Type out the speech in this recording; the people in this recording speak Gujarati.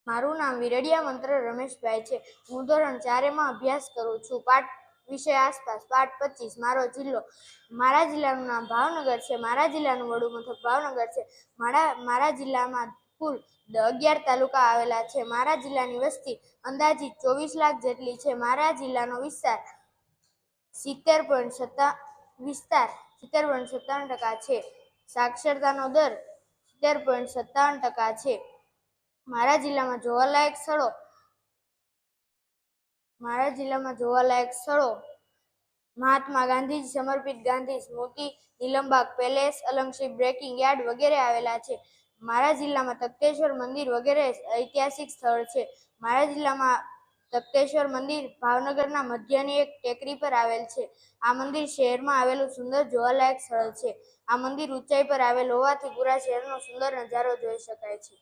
મારું નામ વિરડિયા મંત્ર રમેશભાઈ છે. હું ધોરણ 4 માં અભ્યાસ કરું છું. પાઠ વિષય આસપાસ. પાઠ 25 મારો જિલ્લો. મારા જિલ્લાનું નામ ભાવનગર છે. મારા જિલ્લાનું વડું મથક ભાવનગર છે. મારા જિલ્લામાં કુલ 11 તાલુકા આવેલા છે. મારા જિલ્લાની વસ્તી અંદાજિત 24 લાખ જેટલી છે. મારા જિલ્લાનો વિસ્તાર 70.57% છે. સાક્ષરતાનો દર 70.57% છે. મારા જિલ્લામાં જોવાલાયક સ્થળો મહાત્મા ગાંધીજી સમર્પિત ગાંધી સ્મૃતિ, Nilambag palace, Alang ship breaking yard વગેરે આવેલા છે. મારા જિલ્લામાં તખતેશ્વર મંદિર વગેરે ઐતિહાસિક સ્થળ છે. મારા જિલ્લામાં તખતેશ્વર મંદિર ભાવનગરના મધ્યની એક ટેકરી પર આવેલ છે. આ મંદિર શહેરમાં આવેલું સુંદર જોવાલાયક સ્થળ છે. આ મંદિર ઊંચાઈ પર આવેલ હોવાથી પૂરા શહેરનો સુંદર નજારો જોઈ શકાય છે.